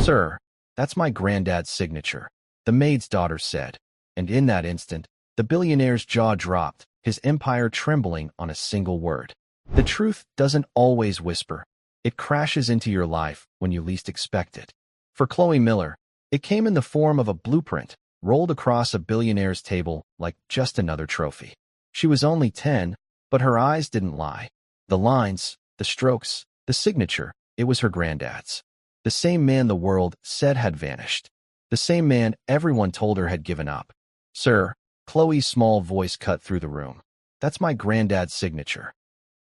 "Sir, that's my granddad's signature," the maid's daughter said, and in that instant, the billionaire's jaw dropped, his empire trembling on a single word. The truth doesn't always whisper. It crashes into your life when you least expect it. For Chloe Miller, it came in the form of a blueprint, rolled across a billionaire's table like just another trophy. She was only 10, but her eyes didn't lie. The lines, the strokes, the signature, it was her granddad's. The same man the world said had vanished. The same man everyone told her had given up. "Sir," Chloe's small voice cut through the room. "That's my granddad's signature."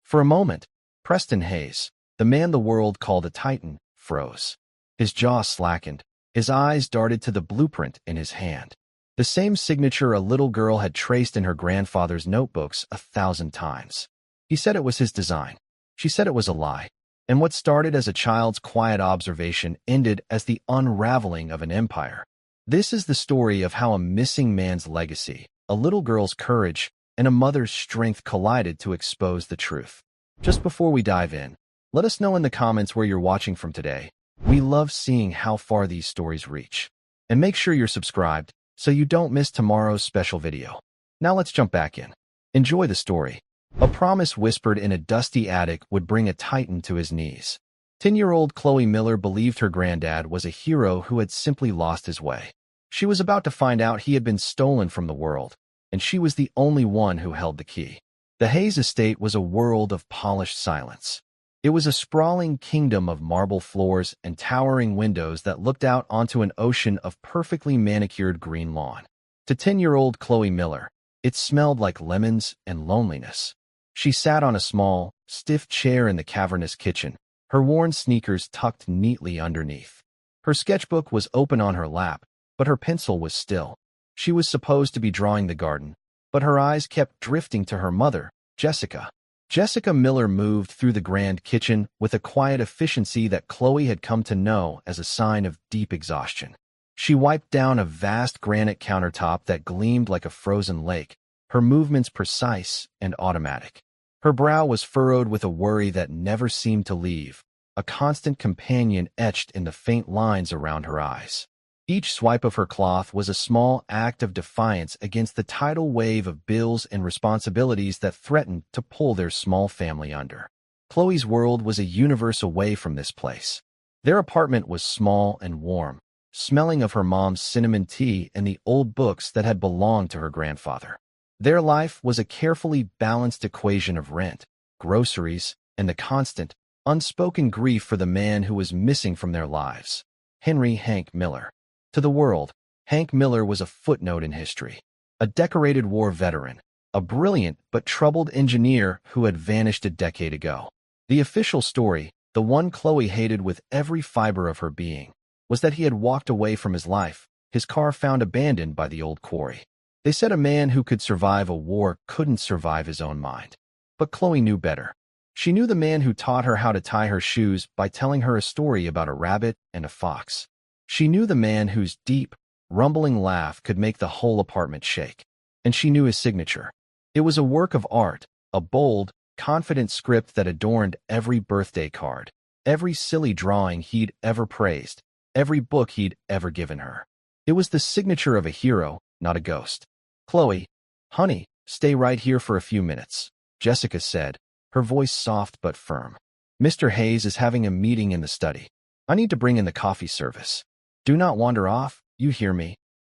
For a moment, Preston Hayes, the man the world called a titan, froze. His jaw slackened. His eyes darted to the blueprint in his hand. The same signature a little girl had traced in her grandfather's notebooks 1,000 times. He said it was his design. She said it was a lie. And what started as a child's quiet observation ended as the unraveling of an empire. This is the story of how a missing man's legacy, a little girl's courage, and a mother's strength collided to expose the truth. Just before we dive in, let us know in the comments where you're watching from today. We love seeing how far these stories reach. And make sure you're subscribed so you don't miss tomorrow's special video. Now let's jump back in. Enjoy the story. A promise whispered in a dusty attic would bring a titan to his knees. 10-year-old Chloe Miller believed her granddad was a hero who had simply lost his way. She was about to find out he had been stolen from the world, and she was the only one who held the key. The Hayes estate was a world of polished silence. It was a sprawling kingdom of marble floors and towering windows that looked out onto an ocean of perfectly manicured green lawn. To 10-year-old Chloe Miller, it smelled like lemons and loneliness. She sat on a small, stiff chair in the cavernous kitchen, her worn sneakers tucked neatly underneath. Her sketchbook was open on her lap, but her pencil was still. She was supposed to be drawing the garden, but her eyes kept drifting to her mother, Jessica. Jessica Miller moved through the grand kitchen with a quiet efficiency that Chloe had come to know as a sign of deep exhaustion. She wiped down a vast granite countertop that gleamed like a frozen lake, her movements precise and automatic. Her brow was furrowed with a worry that never seemed to leave, a constant companion etched in the faint lines around her eyes. Each swipe of her cloth was a small act of defiance against the tidal wave of bills and responsibilities that threatened to pull their small family under. Chloe's world was a universe away from this place. Their apartment was small and warm, smelling of her mom's cinnamon tea and the old books that had belonged to her grandfather. Their life was a carefully balanced equation of rent, groceries, and the constant, unspoken grief for the man who was missing from their lives, Henry Hank Miller. To the world, Hank Miller was a footnote in history, a decorated war veteran, a brilliant but troubled engineer who had vanished a decade ago. The official story, the one Chloe hated with every fiber of her being, was that he had walked away from his life, his car found abandoned by the old quarry. They said a man who could survive a war couldn't survive his own mind. But Chloe knew better. She knew the man who taught her how to tie her shoes by telling her a story about a rabbit and a fox. She knew the man whose deep, rumbling laugh could make the whole apartment shake. And she knew his signature. It was a work of art, a bold, confident script that adorned every birthday card, every silly drawing he'd ever praised, every book he'd ever given her. It was the signature of a hero, not a ghost. "Chloe, honey, stay right here for a few minutes," Jessica said, her voice soft but firm. "Mr. Hayes is having a meeting in the study. I need to bring in the coffee service. Do not wander off, you hear me?"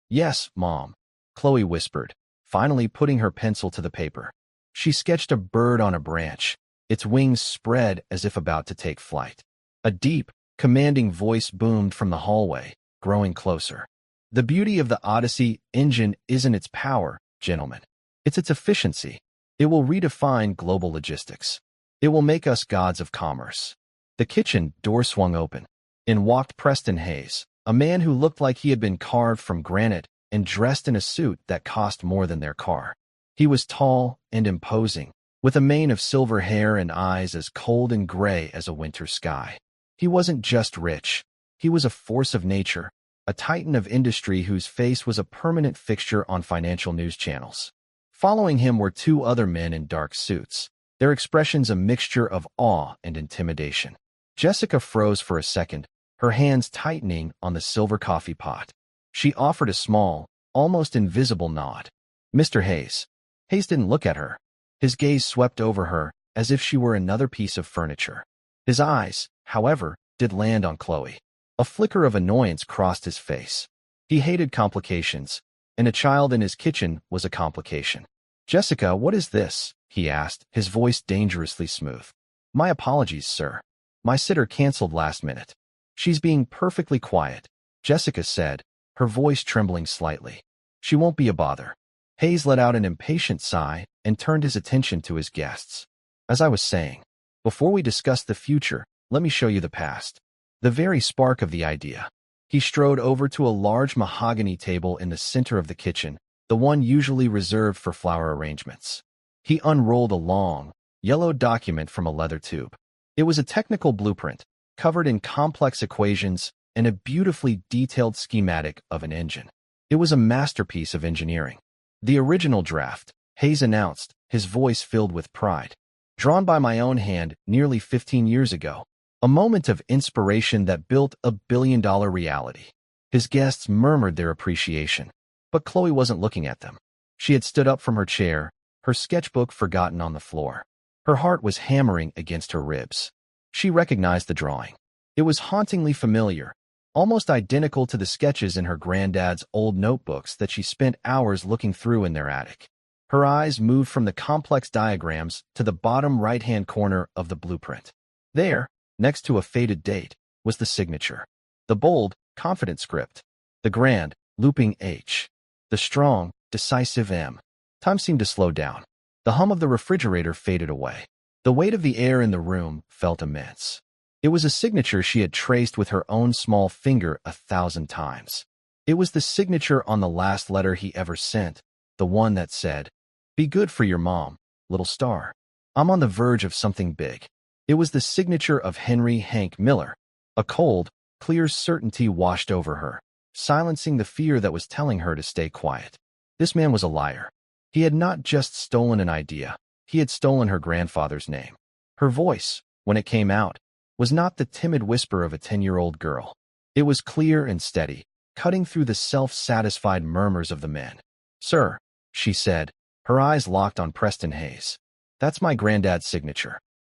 "Yes, Mom," Chloe whispered, finally putting her pencil to the paper. She sketched a bird on a branch, its wings spread as if about to take flight. A deep, commanding voice boomed from the hallway, growing closer. "The beauty of the Odyssey engine isn't its power, gentlemen. It's its efficiency. It will redefine global logistics. It will make us gods of commerce." The kitchen door swung open. In walked Preston Hayes, a man who looked like he had been carved from granite and dressed in a suit that cost more than their car. He was tall and imposing, with a mane of silver hair and eyes as cold and gray as a winter sky. He wasn't just rich. He was a force of nature, a titan of industry whose face was a permanent fixture on financial news channels. Following him were two other men in dark suits, their expressions a mixture of awe and intimidation. Jessica froze for a second, her hands tightening on the silver coffee pot. She offered a small, almost invisible nod. Mr. Hayes. Hayes didn't look at her. His gaze swept over her as if she were another piece of furniture. His eyes, however, did land on Chloe. A flicker of annoyance crossed his face. He hated complications, and a child in his kitchen was a complication. "Jessica, what is this?" he asked, his voice dangerously smooth. "My apologies, sir. My sitter canceled last minute." "She's being perfectly quiet," Jessica said, her voice trembling slightly. "She won't be a bother." Hayes let out an impatient sigh and turned his attention to his guests. "As I was saying, before we discuss the future, let me show you the past." The very spark of the idea. He strode over to a large mahogany table in the center of the kitchen, the one usually reserved for flower arrangements. He unrolled a long, yellow document from a leather tube. It was a technical blueprint, covered in complex equations and a beautifully detailed schematic of an engine. It was a masterpiece of engineering. "The original draft," Hayes announced, his voice filled with pride. "Drawn by my own hand nearly 15 years ago. A moment of inspiration that built a billion-dollar reality." His guests murmured their appreciation, but Chloe wasn't looking at them. She had stood up from her chair, her sketchbook forgotten on the floor. Her heart was hammering against her ribs. She recognized the drawing. It was hauntingly familiar, almost identical to the sketches in her granddad's old notebooks that she spent hours looking through in their attic. Her eyes moved from the complex diagrams to the bottom right-hand corner of the blueprint. There, next to a faded date, was the signature. The bold, confident script. The grand, looping H. The strong, decisive M. Time seemed to slow down. The hum of the refrigerator faded away. The weight of the air in the room felt immense. It was a signature she had traced with her own small finger 1,000 times. It was the signature on the last letter he ever sent, the one that said, "Be good for your mom, little star. I'm on the verge of something big." It was the signature of Henry Hank Miller. A cold, clear certainty washed over her, silencing the fear that was telling her to stay quiet. This man was a liar. He had not just stolen an idea, he had stolen her grandfather's name. Her voice, when it came out, was not the timid whisper of a 10-year-old girl. It was clear and steady, cutting through the self-satisfied murmurs of the men. "Sir," she said, her eyes locked on Preston Hayes. "That's my granddad's signature."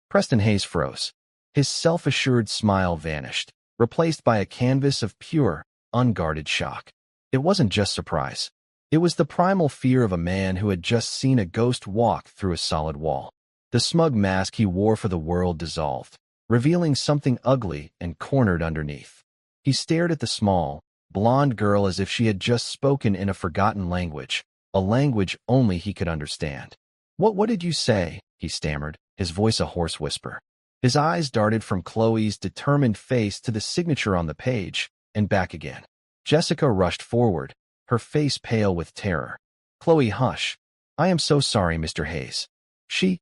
Preston Hayes froze. His self-assured smile vanished, replaced by a canvas of pure, unguarded shock. It wasn't just surprise. It was the primal fear of a man who had just seen a ghost walk through a solid wall. The smug mask he wore for the world dissolved, revealing something ugly and cornered underneath. He stared at the small, blonde girl as if she had just spoken in a forgotten language, a language only he could understand. What did you say?" he stammered, his voice a hoarse whisper. His eyes darted from Chloe's determined face to the signature on the page, and back again. Jessica rushed forward, her face pale with terror. "Chloe, hush. I am so sorry, Mr. Hayes. She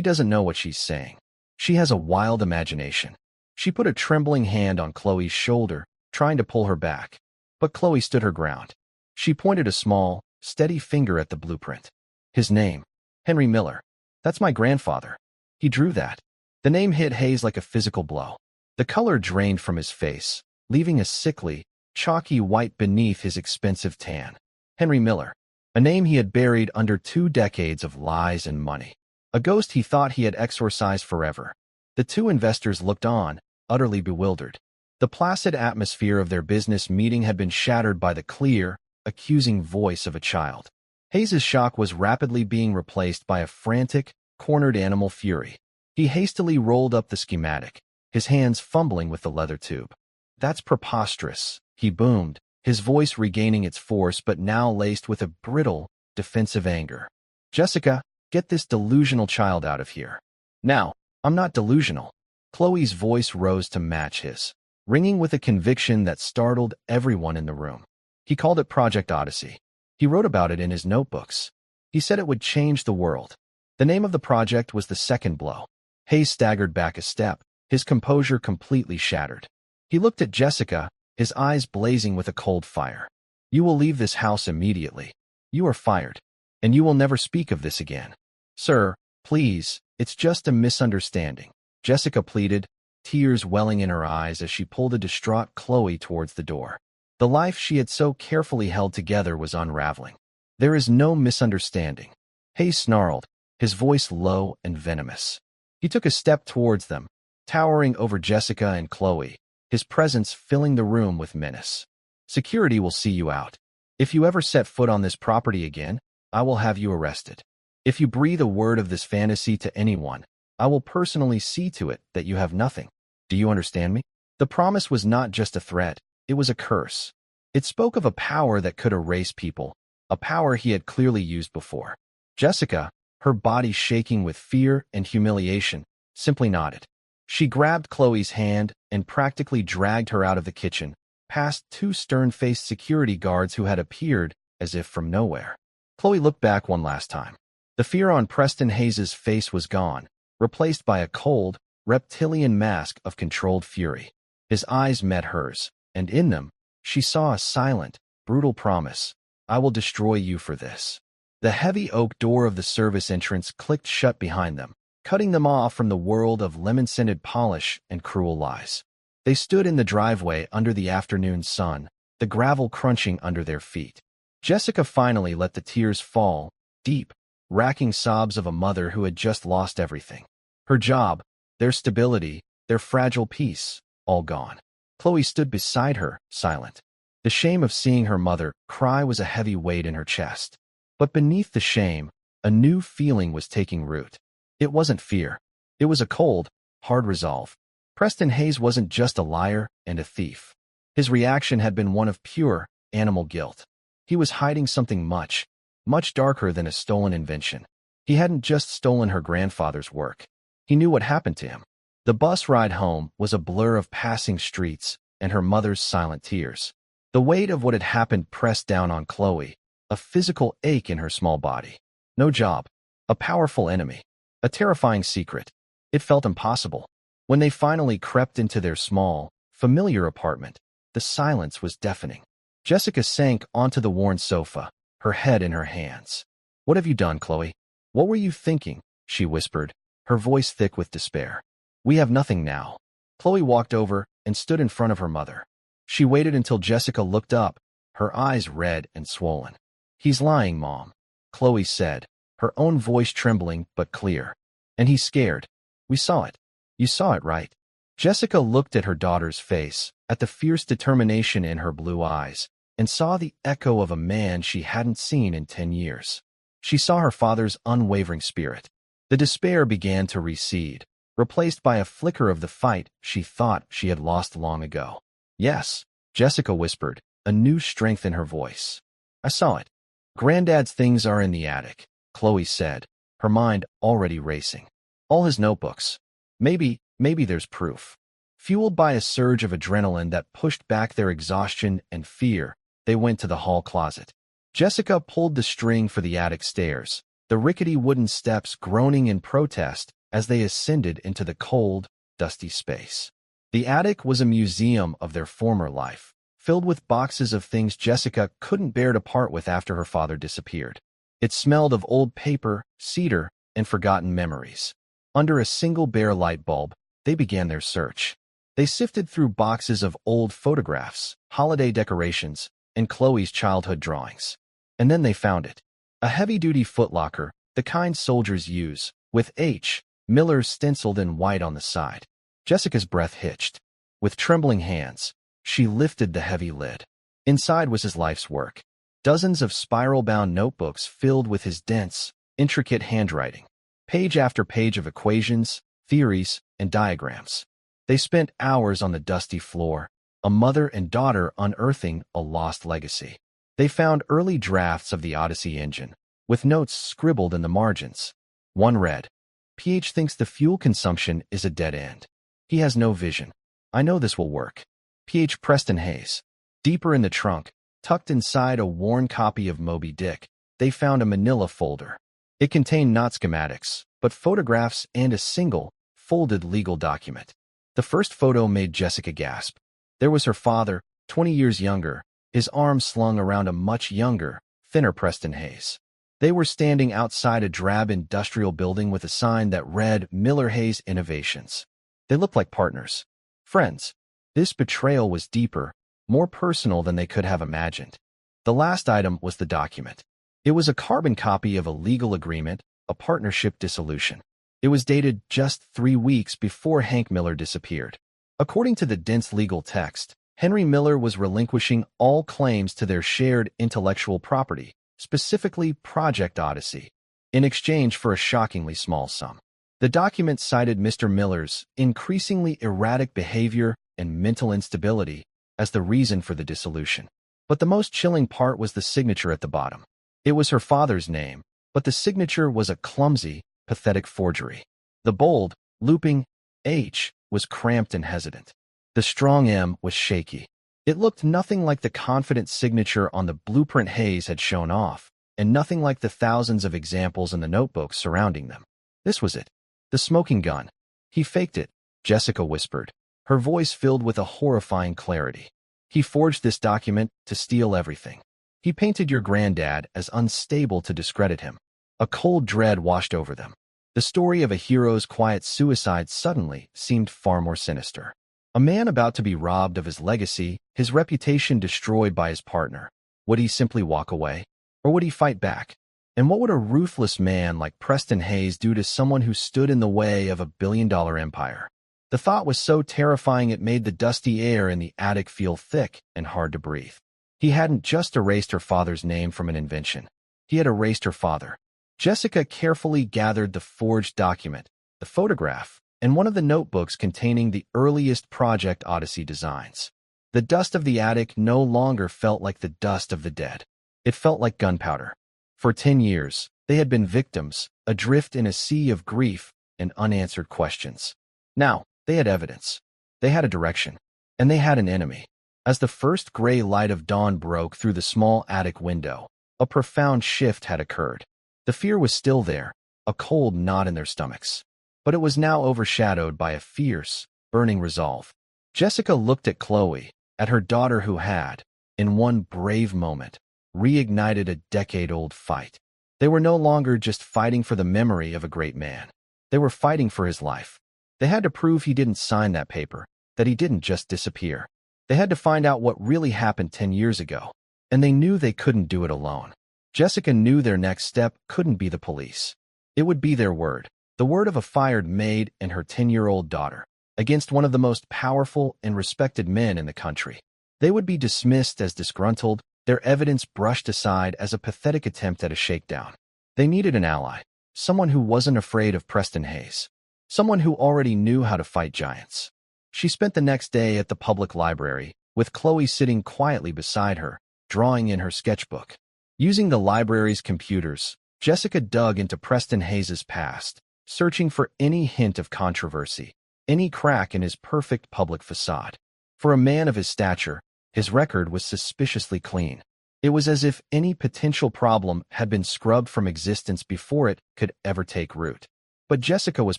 doesn't know what she's saying. She has a wild imagination." She put a trembling hand on Chloe's shoulder, trying to pull her back. But Chloe stood her ground. She pointed a small, steady finger at the blueprint. "His name. Henry Miller. That's my grandfather. He drew that." The name hit Hayes like a physical blow. The color drained from his face, leaving a sickly, chalky white beneath his expensive tan. Henry Miller. A name he had buried under 2 decades of lies and money. A ghost he thought he had exorcised forever. The two investors looked on, utterly bewildered. The placid atmosphere of their business meeting had been shattered by the clear, accusing voice of a child. Hayes's shock was rapidly being replaced by a frantic, cornered animal fury. He hastily rolled up the schematic, his hands fumbling with the leather tube. "That's preposterous," he boomed, his voice regaining its force but now laced with a brittle, defensive anger. "Jessica, get this delusional child out of here." "Now, I'm not delusional." Chloe's voice rose to match his, ringing with a conviction that startled everyone in the room. He called it Project Odyssey. He wrote about it in his notebooks. He said it would change the world. The name of the project was the second blow. Hayes staggered back a step, his composure completely shattered. He looked at Jessica, his eyes blazing with a cold fire. "You will leave this house immediately. You are fired. And you will never speak of this again." "Sir, please, it's just a misunderstanding," Jessica pleaded, tears welling in her eyes as she pulled a distraught Chloe towards the door. The life she had so carefully held together was unraveling. "There is no misunderstanding," Hayes snarled, his voice low and venomous. He took a step towards them, towering over Jessica and Chloe, his presence filling the room with menace. "Security will see you out. If you ever set foot on this property again, I will have you arrested. If you breathe a word of this fantasy to anyone, I will personally see to it that you have nothing. Do you understand me?" The promise was not just a threat, it was a curse. It spoke of a power that could erase people, a power he had clearly used before. Jessica, her body shaking with fear and humiliation, simply nodded. She grabbed Chloe's hand and practically dragged her out of the kitchen, past two stern-faced security guards who had appeared as if from nowhere. Chloe looked back one last time. The fear on Preston Hayes' face was gone, replaced by a cold, reptilian mask of controlled fury. His eyes met hers, and in them, she saw a silent, brutal promise. "I will destroy you for this." The heavy oak door of the service entrance clicked shut behind them, cutting them off from the world of lemon-scented polish and cruel lies. They stood in the driveway under the afternoon sun, the gravel crunching under their feet. Jessica finally let the tears fall, deep, racking sobs of a mother who had just lost everything. Her job, their stability, their fragile peace, all gone. Chloe stood beside her, silent. The shame of seeing her mother cry was a heavy weight in her chest. But beneath the shame, a new feeling was taking root. It wasn't fear. It was a cold, hard resolve. Preston Hayes wasn't just a liar and a thief. His reaction had been one of pure, animal guilt. He was hiding something much, much darker than a stolen invention. He hadn't just stolen her grandfather's work. He knew what happened to him. The bus ride home was a blur of passing streets and her mother's silent tears. The weight of what had happened pressed down on Chloe, a physical ache in her small body. No job, a powerful enemy, a terrifying secret. It felt impossible. When they finally crept into their small, familiar apartment, the silence was deafening. Jessica sank onto the worn sofa, her head in her hands. "What have you done, Chloe? What were you thinking?" she whispered, her voice thick with despair. "We have nothing now." Chloe walked over and stood in front of her mother. She waited until Jessica looked up, her eyes red and swollen. "He's lying, Mom," Chloe said, her own voice trembling but clear. "And he's scared. We saw it. You saw it, right?" Jessica looked at her daughter's face, at the fierce determination in her blue eyes, and saw the echo of a man she hadn't seen in 10 years. She saw her father's unwavering spirit. The despair began to recede, replaced by a flicker of the fight she thought she had lost long ago. "Yes," Jessica whispered, a new strength in her voice. "I saw it. Granddad's things are in the attic," Chloe said, her mind already racing. "All his notebooks. Maybe there's proof." Fueled by a surge of adrenaline that pushed back their exhaustion and fear, they went to the hall closet. Jessica pulled the string for the attic stairs, the rickety wooden steps groaning in protest as they ascended into the cold, dusty space. The attic was a museum of their former life, filled with boxes of things Jessica couldn't bear to part with after her father disappeared. It smelled of old paper, cedar, and forgotten memories. Under a single bare light bulb, they began their search. They sifted through boxes of old photographs, holiday decorations, and Chloe's childhood drawings. And then they found it. A heavy-duty footlocker, the kind soldiers use, with H. Miller stenciled in white on the side. Jessica's breath hitched. With trembling hands, she lifted the heavy lid. Inside was his life's work. Dozens of spiral-bound notebooks filled with his dense, intricate handwriting. Page after page of equations, theories, and diagrams. They spent hours on the dusty floor, a mother and daughter unearthing a lost legacy. They found early drafts of the Odyssey engine, with notes scribbled in the margins. One read, "PH thinks the fuel consumption is a dead end. He has no vision. I know this will work. PH Preston Hayes." Deeper in the trunk, tucked inside a worn copy of Moby Dick, they found a manila folder. It contained not schematics, but photographs and a single, folded legal document. The first photo made Jessica gasp. There was her father, 20 years younger, his arms slung around a much younger, thinner Preston Hayes. They were standing outside a drab industrial building with a sign that read Miller Hayes Innovations. They looked like partners. Friends. This betrayal was deeper, more personal than they could have imagined. The last item was the document. It was a carbon copy of a legal agreement, a partnership dissolution. It was dated just 3 weeks before Hank Miller disappeared. According to the dense legal text, Henry Miller was relinquishing all claims to their shared intellectual property, specifically Project Odyssey, in exchange for a shockingly small sum. The document cited Mr. Miller's increasingly erratic behavior and mental instability as the reason for the dissolution. But the most chilling part was the signature at the bottom. It was her father's name, but the signature was a clumsy, pathetic forgery. The bold, looping H was cramped and hesitant. The strong M was shaky. It looked nothing like the confident signature on the blueprint Hayes had shown off, and nothing like the thousands of examples in the notebooks surrounding them. This was it. The smoking gun. He faked it, Jessica whispered, her voice filled with a horrifying clarity. He forged this document to steal everything. He painted your granddad as unstable to discredit him. A cold dread washed over them. The story of a hero's quiet suicide suddenly seemed far more sinister. A man about to be robbed of his legacy, his reputation destroyed by his partner. Would he simply walk away? Or would he fight back? And what would a ruthless man like Preston Hayes do to someone who stood in the way of a billion-dollar empire? The thought was so terrifying it made the dusty air in the attic feel thick and hard to breathe. He hadn't just erased her father's name from an invention. He had erased her father. Jessica carefully gathered the forged document, the photograph, and one of the notebooks containing the earliest Project Odyssey designs. The dust of the attic no longer felt like the dust of the dead. It felt like gunpowder. For 10 years, they had been victims, adrift in a sea of grief and unanswered questions. Now, they had evidence. They had a direction. And they had an enemy. As the first gray light of dawn broke through the small attic window, a profound shift had occurred. The fear was still there, a cold knot in their stomachs. But it was now overshadowed by a fierce, burning resolve. Jessica looked at Chloe, at her daughter who had, in one brave moment, reignited a decade-old fight. They were no longer just fighting for the memory of a great man. They were fighting for his life. They had to prove he didn't sign that paper, that he didn't just disappear. They had to find out what really happened 10 years ago, and they knew they couldn't do it alone. Jessica knew their next step couldn't be the police. It would be their word, the word of a fired maid and her 10-year-old daughter, against one of the most powerful and respected men in the country. They would be dismissed as disgruntled, their evidence brushed aside as a pathetic attempt at a shakedown. They needed an ally, someone who wasn't afraid of Preston Hayes, someone who already knew how to fight giants. She spent the next day at the public library, with Chloe sitting quietly beside her, drawing in her sketchbook. Using the library's computers, Jessica dug into Preston Hayes' past, searching for any hint of controversy, any crack in his perfect public facade. For a man of his stature, his record was suspiciously clean. It was as if any potential problem had been scrubbed from existence before it could ever take root. But Jessica was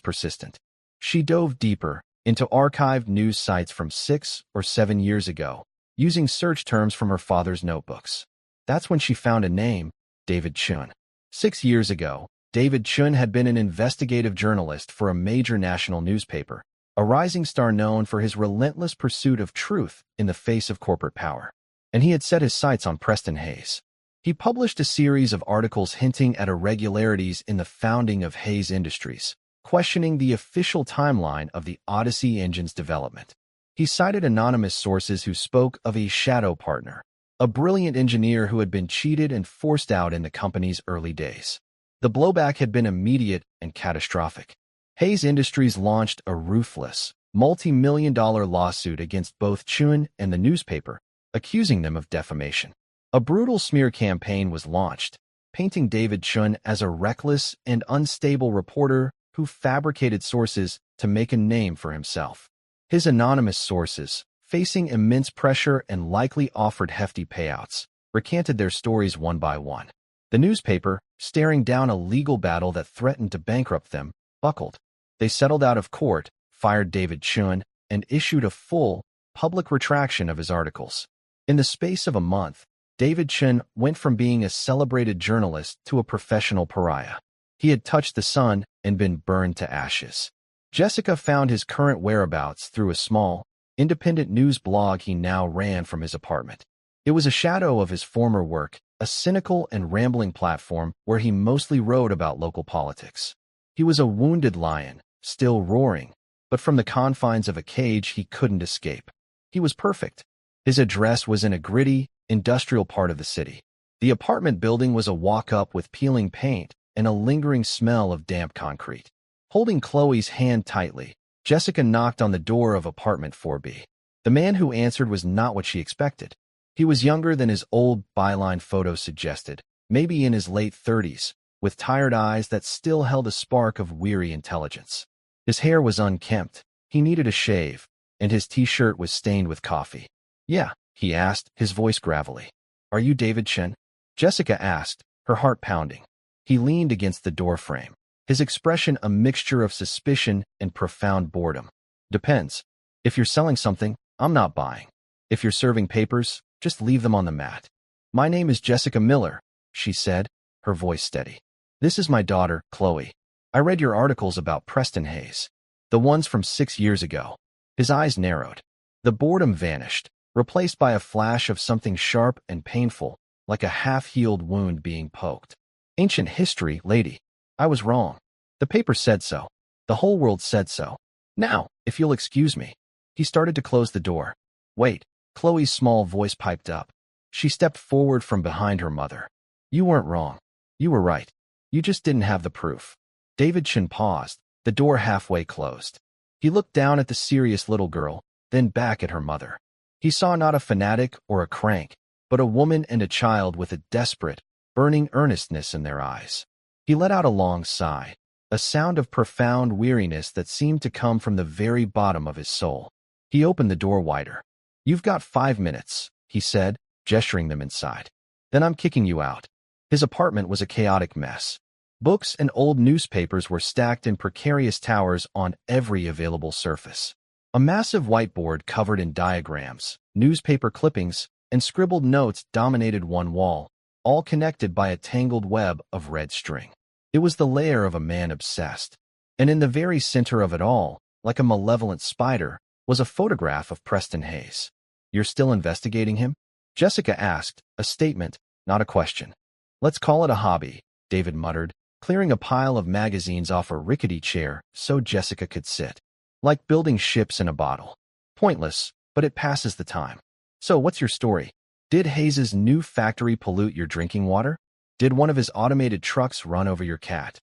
persistent. She dove deeper into archived news sites from 6 or 7 years ago, using search terms from her father's notebooks. That's when she found a name, David Chun. 6 years ago, David Chun had been an investigative journalist for a major national newspaper, a rising star known for his relentless pursuit of truth in the face of corporate power. And he had set his sights on Preston Hayes. He published a series of articles hinting at irregularities in the founding of Hayes Industries, questioning the official timeline of the Odyssey engine's development. He cited anonymous sources who spoke of a shadow partner, a brilliant engineer who had been cheated and forced out in the company's early days. The blowback had been immediate and catastrophic. Hayes Industries launched a ruthless, multi-million-dollar lawsuit against both Chun and the newspaper, accusing them of defamation. A brutal smear campaign was launched, painting David Chun as a reckless and unstable reporter who fabricated sources to make a name for himself. His anonymous sources, facing immense pressure and likely offered hefty payouts, recanted their stories one by one. The newspaper, staring down a legal battle that threatened to bankrupt them, buckled. They settled out of court, fired David Chun, and issued a full, public retraction of his articles. In the space of a month, David Chun went from being a celebrated journalist to a professional pariah. He had touched the sun and been burned to ashes. Jessica found his current whereabouts through a small, independent news blog he now ran from his apartment. It was a shadow of his former work, a cynical and rambling platform where he mostly wrote about local politics. He was a wounded lion, still roaring, but from the confines of a cage he couldn't escape. He was perfect. His address was in a gritty, industrial part of the city. The apartment building was a walk-up with peeling paint and a lingering smell of damp concrete. Holding Chloe's hand tightly, Jessica knocked on the door of apartment 4B. The man who answered was not what she expected. He was younger than his old byline photo suggested, maybe in his late 30s, with tired eyes that still held a spark of weary intelligence. His hair was unkempt, he needed a shave, and his t-shirt was stained with coffee. "Yeah," he asked, his voice gravelly. "Are you David Chen?" Jessica asked, her heart pounding. He leaned against the doorframe, his expression a mixture of suspicion and profound boredom. "Depends. If you're selling something, I'm not buying. If you're serving papers, just leave them on the mat." "My name is Jessica Miller," she said, her voice steady. "This is my daughter, Chloe. I read your articles about Preston Hayes. The ones from 6 years ago." His eyes narrowed. The boredom vanished, replaced by a flash of something sharp and painful, like a half-healed wound being poked. "Ancient history, lady. I was wrong. The paper said so. The whole world said so. Now, if you'll excuse me." He started to close the door. "Wait," Chloe's small voice piped up. She stepped forward from behind her mother. "You weren't wrong. You were right. You just didn't have the proof." David Chen paused, the door halfway closed. He looked down at the serious little girl, then back at her mother. He saw not a fanatic or a crank, but a woman and a child with a desperate, burning earnestness in their eyes. He let out a long sigh, a sound of profound weariness that seemed to come from the very bottom of his soul. He opened the door wider. "You've got 5 minutes," he said, gesturing them inside. "Then I'm kicking you out." His apartment was a chaotic mess. Books and old newspapers were stacked in precarious towers on every available surface. A massive whiteboard covered in diagrams, newspaper clippings, and scribbled notes dominated one wall, all connected by a tangled web of red string. It was the lair of a man obsessed. And in the very center of it all, like a malevolent spider, was a photograph of Preston Hayes. "You're still investigating him?" Jessica asked, a statement, not a question. "Let's call it a hobby," David muttered, clearing a pile of magazines off a rickety chair so Jessica could sit. "Like building ships in a bottle. Pointless, but it passes the time. So what's your story? Did Hayes's new factory pollute your drinking water? Did one of his automated trucks run over your cat?"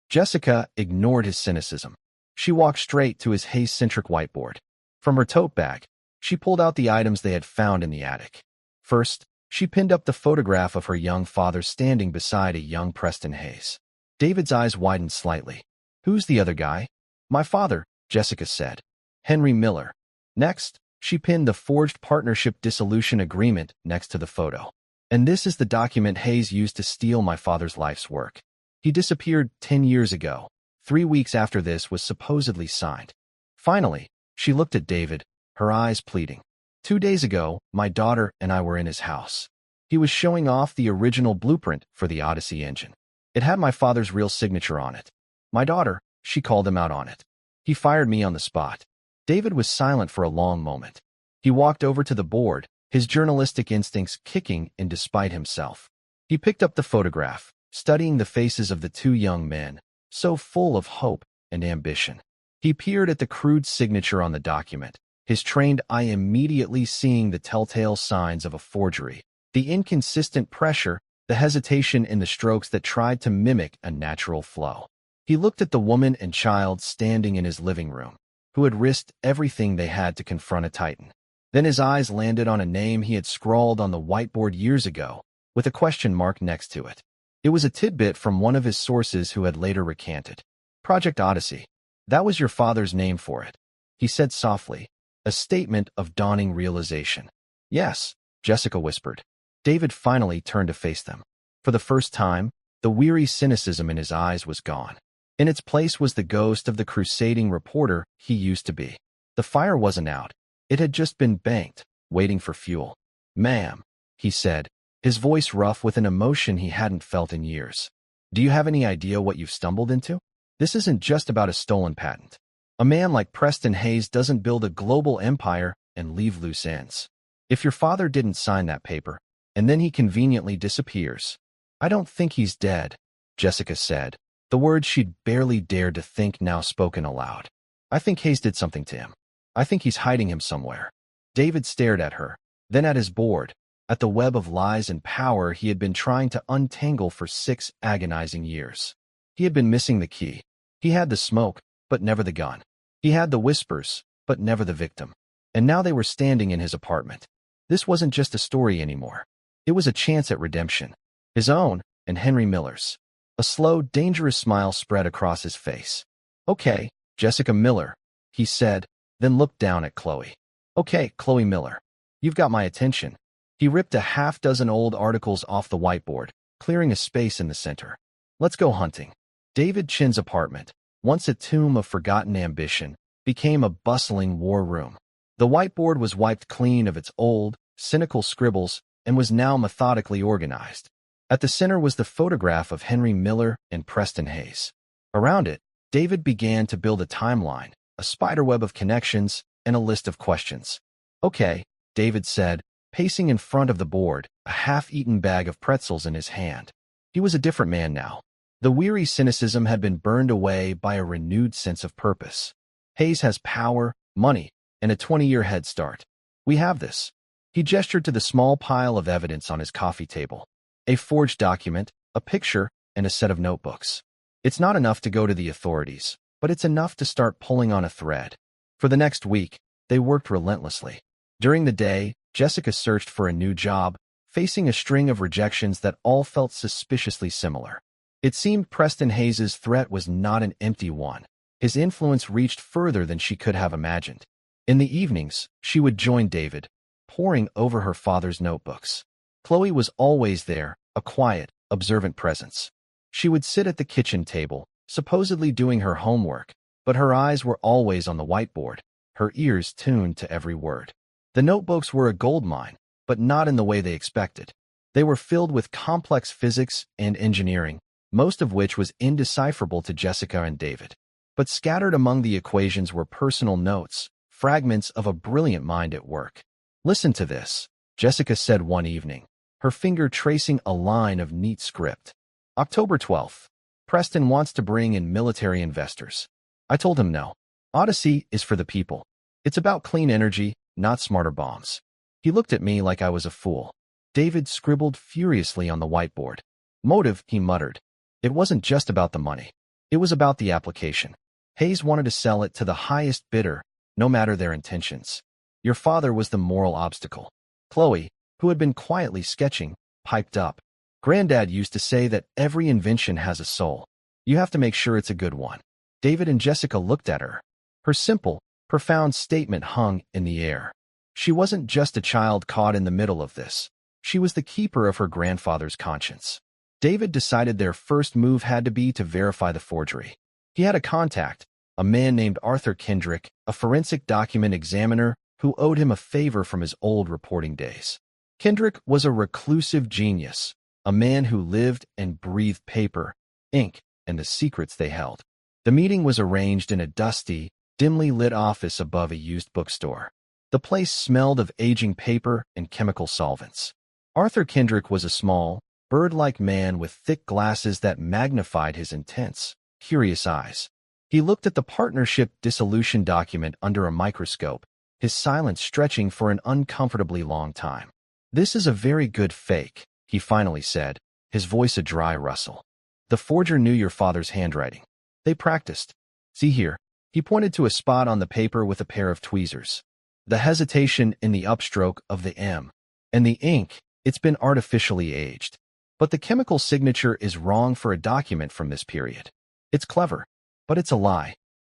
Jessica ignored his cynicism. She walked straight to his Hayes-centric whiteboard. From her tote bag, she pulled out the items they had found in the attic. First, she pinned up the photograph of her young father standing beside a young Preston Hayes. David's eyes widened slightly. "Who's the other guy?" "My father," Jessica said. "Henry Miller." Next, she pinned the forged partnership dissolution agreement next to the photo. "And this is the document Hayes used to steal my father's life's work. He disappeared 10 years ago. 3 weeks after this was supposedly signed." Finally, she looked at David, her eyes pleading. "2 days ago, my daughter and I were in his house. He was showing off the original blueprint for the Odyssey engine. It had my father's real signature on it. My daughter, she called him out on it. He fired me on the spot." David was silent for a long moment. He walked over to the board, his journalistic instincts kicking in despite himself. He picked up the photograph, studying the faces of the 2 young men, so full of hope and ambition. He peered at the crude signature on the document, his trained eye immediately seeing the telltale signs of a forgery, the inconsistent pressure, the hesitation in the strokes that tried to mimic a natural flow. He looked at the woman and child standing in his living room, who had risked everything they had to confront a titan. Then his eyes landed on a name he had scrawled on the whiteboard years ago, with a question mark next to it. It was a tidbit from one of his sources who had later recanted. "Project Odyssey. That was your father's name for it," he said softly, a statement of dawning realization. "Yes," Jessica whispered. David finally turned to face them. For the first time, the weary cynicism in his eyes was gone. In its place was the ghost of the crusading reporter he used to be. The fire wasn't out. It had just been banked, waiting for fuel. "Ma'am," he said, his voice rough with an emotion he hadn't felt in years. "Do you have any idea what you've stumbled into? This isn't just about a stolen patent. A man like Preston Hayes doesn't build a global empire and leave loose ends. If your father didn't sign that paper, and then he conveniently disappears, I don't think he's dead, Jessica said, the words she'd barely dared to think now spoken aloud. I think Hayes did something to him. I think he's hiding him somewhere. David stared at her, then at his board, at the web of lies and power he had been trying to untangle for 6 agonizing years. He had been missing the key. He had the smoke, but never the gun. He had the whispers, but never the victim. And now they were standing in his apartment. This wasn't just a story anymore. It was a chance at redemption. His own, and Henry Miller's. A slow, dangerous smile spread across his face. Okay, Jessica Miller, he said, then looked down at Chloe. Okay, Chloe Miller. You've got my attention. He ripped a half-dozen old articles off the whiteboard, clearing a space in the center. Let's go hunting. David Chin's apartment, once a tomb of forgotten ambition, became a bustling war room. The whiteboard was wiped clean of its old, cynical scribbles and was now methodically organized. At the center was the photograph of Henry Miller and Preston Hayes. Around it, David began to build a timeline, a spiderweb of connections, and a list of questions. Okay, David said, pacing in front of the board, a half-eaten bag of pretzels in his hand. He was a different man now. The weary cynicism had been burned away by a renewed sense of purpose. Hayes has power, money, and a 20-year head start. We have this. He gestured to the small pile of evidence on his coffee table. A forged document, a picture, and a set of notebooks. It's not enough to go to the authorities, but it's enough to start pulling on a thread. For the next week, they worked relentlessly. During the day, Jessica searched for a new job, facing a string of rejections that all felt suspiciously similar. It seemed Preston Hayes' threat was not an empty one. His influence reached further than she could have imagined. In the evenings, she would join David, poring over her father's notebooks. Chloe was always there, a quiet, observant presence. She would sit at the kitchen table, supposedly doing her homework, but her eyes were always on the whiteboard, her ears tuned to every word. The notebooks were a goldmine, but not in the way they expected. They were filled with complex physics and engineering, most of which was indecipherable to Jessica and David. But scattered among the equations were personal notes, fragments of a brilliant mind at work. Listen to this, Jessica said one evening, her finger tracing a line of neat script. October 12th. Preston wants to bring in military investors. I told him no. Odyssey is for the people. It's about clean energy, not smarter bombs. He looked at me like I was a fool. David scribbled furiously on the whiteboard. Motive, he muttered. It wasn't just about the money. It was about the application. Hayes wanted to sell it to the highest bidder, no matter their intentions. Your father was the moral obstacle. Chloe, who had been quietly sketching, piped up. Granddad used to say that every invention has a soul. You have to make sure it's a good one. David and Jessica looked at her. Her simple, profound statement hung in the air. She wasn't just a child caught in the middle of this. She was the keeper of her grandfather's conscience. David decided their first move had to be to verify the forgery. He had a contact, a man named Arthur Kendrick, a forensic document examiner who owed him a favor from his old reporting days. Kendrick was a reclusive genius, a man who lived and breathed paper, ink, and the secrets they held. The meeting was arranged in a dusty, dimly lit office above a used bookstore. The place smelled of aging paper and chemical solvents. Arthur Kendrick was a small, bird-like man with thick glasses that magnified his intense, curious eyes. He looked at the partnership dissolution document under a microscope, his silence stretching for an uncomfortably long time. This is a very good fake, he finally said, his voice a dry rustle. The forger knew your father's handwriting. They practiced. See here. He pointed to a spot on the paper with a pair of tweezers. The hesitation in the upstroke of the M. And the ink, it's been artificially aged. But the chemical signature is wrong for a document from this period. It's clever, but it's a lie.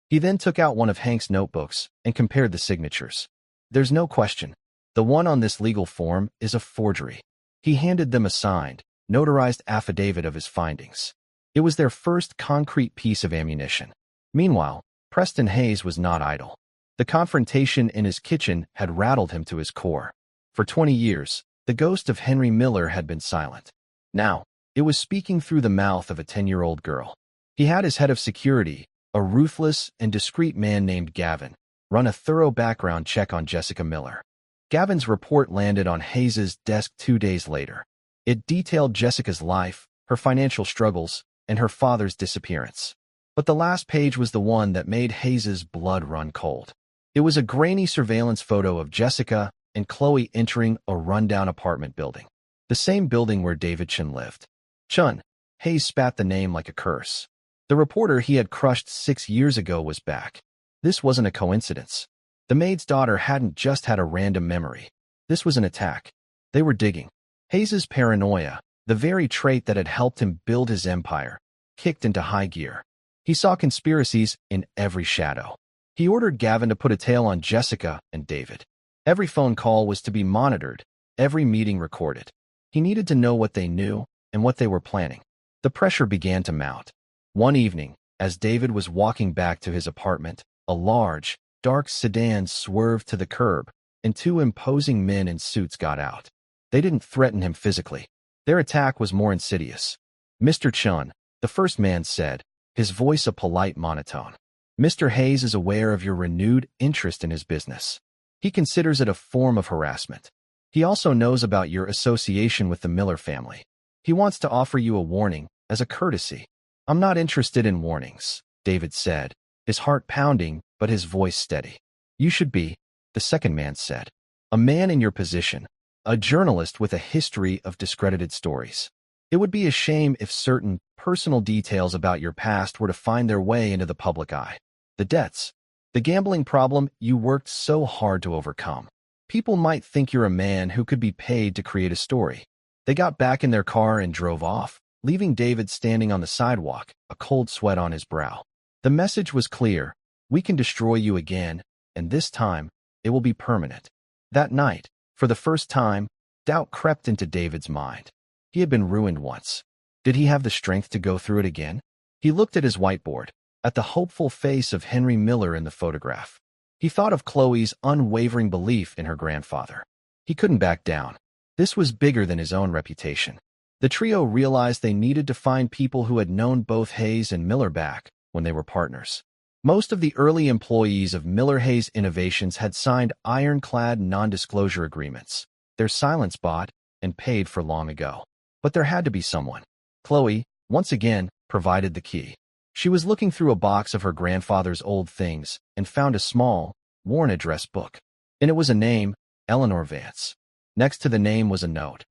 He then took out one of Hank's notebooks and compared the signatures. There's no question. The one on this legal form is a forgery. He handed them a signed, notarized affidavit of his findings. It was their first concrete piece of ammunition. Meanwhile, Preston Hayes was not idle. The confrontation in his kitchen had rattled him to his core. For 20 years, the ghost of Henry Miller had been silent. Now, it was speaking through the mouth of a 10-year-old girl. He had his head of security, a ruthless and discreet man named Gavin, run a thorough background check on Jessica Miller. Gavin's report landed on Hayes's desk 2 days later. It detailed Jessica's life, her financial struggles, and her father's disappearance. But the last page was the one that made Hayes's blood run cold. It was a grainy surveillance photo of Jessica and Chloe entering a rundown apartment building, the same building where David Chun lived. Chun, Hayes spat the name like a curse. The reporter he had crushed 6 years ago was back. This wasn't a coincidence. The maid's daughter hadn't just had a random memory. This was an attack. They were digging. Hayes's paranoia, the very trait that had helped him build his empire, kicked into high gear. He saw conspiracies in every shadow. He ordered Gavin to put a tail on Jessica and David. Every phone call was to be monitored, every meeting recorded. He needed to know what they knew and what they were planning. The pressure began to mount. One evening, as David was walking back to his apartment, a large, dark sedan swerved to the curb, and 2 imposing men in suits got out. They didn't threaten him physically. Their attack was more insidious. "Mr. Chun," the first man said, his voice a polite monotone. "Mr. Hayes is aware of your renewed interest in his business. He considers it a form of harassment. He also knows about your association with the Miller family. He wants to offer you a warning, as a courtesy." "I'm not interested in warnings," David said, his heart pounding but his voice steady. "You should be," the second man said. "A man in your position, a journalist with a history of discredited stories. It would be a shame if certain personal details about your past were to find their way into the public eye. The debts, the gambling problem you worked so hard to overcome. People might think you're a man who could be paid to create a story." They got back in their car and drove off, leaving David standing on the sidewalk, a cold sweat on his brow. The message was clear: we can destroy you again, and this time, it will be permanent. That night, for the first time, doubt crept into David's mind. He had been ruined once. Did he have the strength to go through it again? He looked at his whiteboard, at the hopeful face of Henry Miller in the photograph. He thought of Chloe's unwavering belief in her grandfather. He couldn't back down. This was bigger than his own reputation. The trio realized they needed to find people who had known both Hayes and Miller back when they were partners. Most of the early employees of Miller Hayes Innovations had signed ironclad non-disclosure agreements. Their silence bought and paid for long ago. But there had to be someone. Chloe, once again, provided the key. She was looking through a box of her grandfather's old things and found a small, worn address book. And it was a name, Eleanor Vance. Next to the name was a note.